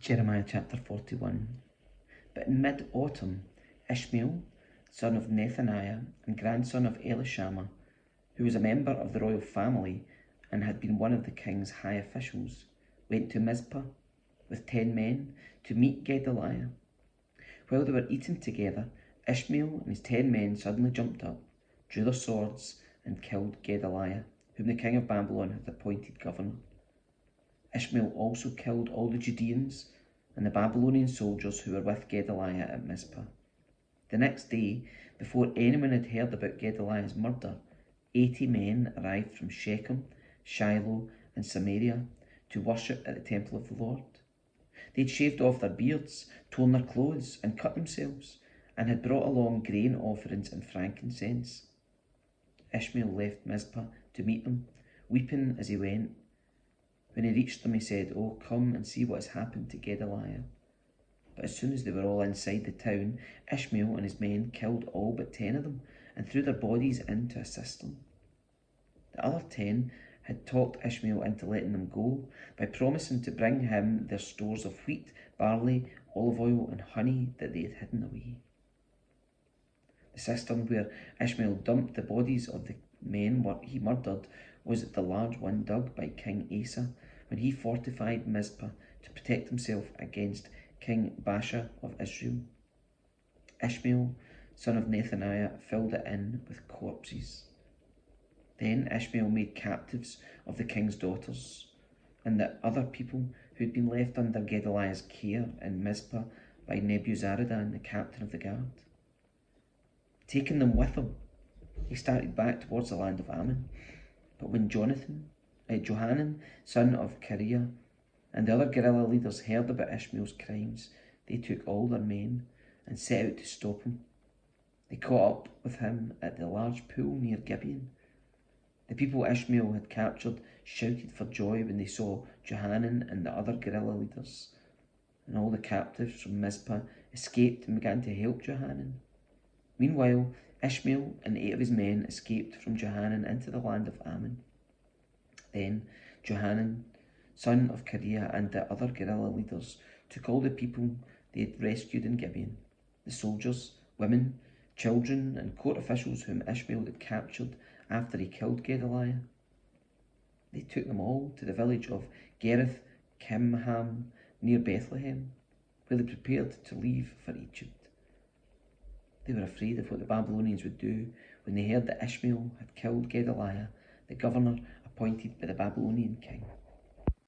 Jeremiah chapter 41. But in mid-autumn, Ishmael, son of Nethaniah and grandson of Elishama, who was a member of the royal family and had been one of the king's high officials, went to Mizpah with 10 men to meet Gedaliah. While they were eating together, Ishmael and his 10 men suddenly jumped up, drew their swords, and killed Gedaliah, whom the king of Babylon had appointed governor. Ishmael also killed all the Judeans and the Babylonian soldiers who were with Gedaliah at Mizpah. The next day, before anyone had heard about Gedaliah's murder, 80 men arrived from Shechem, Shiloh, and Samaria to worship at the temple of the Lord. They had shaved off their beards, torn their clothes, and cut themselves, and had brought along grain offerings and frankincense. Ishmael left Mizpah to meet them, weeping as he went. When he reached them, he said, "Oh, come and see what has happened to Gedaliah." But as soon as they were all inside the town, Ishmael and his men killed all but 10 of them and threw their bodies into a cistern. The other 10 had talked Ishmael into letting them go by promising to bring him their stores of wheat, barley, olive oil, and honey that they had hidden away. The cistern where Ishmael dumped the bodies of the men he murdered was the large one dug by King Asa when he fortified Mizpah to protect himself against King Baasha of Israel. Ishmael, son of Nethaniah, filled it in with corpses. Then Ishmael made captives of the king's daughters and the other people who had been left under Gedaliah's care in Mizpah by Nebuzaradan, the captain of the guard. Taking them with him, he started back towards the land of Ammon. But when Johanan, son of Kareah, and the other guerrilla leaders heard about Ishmael's crimes, they took all their men and set out to stop him. They caught up with him at the large pool near Gibeon. The people Ishmael had captured shouted for joy when they saw Johanan and the other guerrilla leaders, and all the captives from Mizpah escaped and began to help Johanan. Meanwhile, Ishmael and 8 of his men escaped from Johanan into the land of Ammon. Then Johanan, son of Kareah, and the other guerrilla leaders took all the people they had rescued in Gibeon, the soldiers, women, children, and court officials whom Ishmael had captured after he killed Gedaliah. They took them all to the village of Gerith Kimham near Bethlehem, where they prepared to leave for Egypt. They were afraid of what the Babylonians would do when they heard that Ishmael had killed Gedaliah, the governor appointed by the Babylonian king.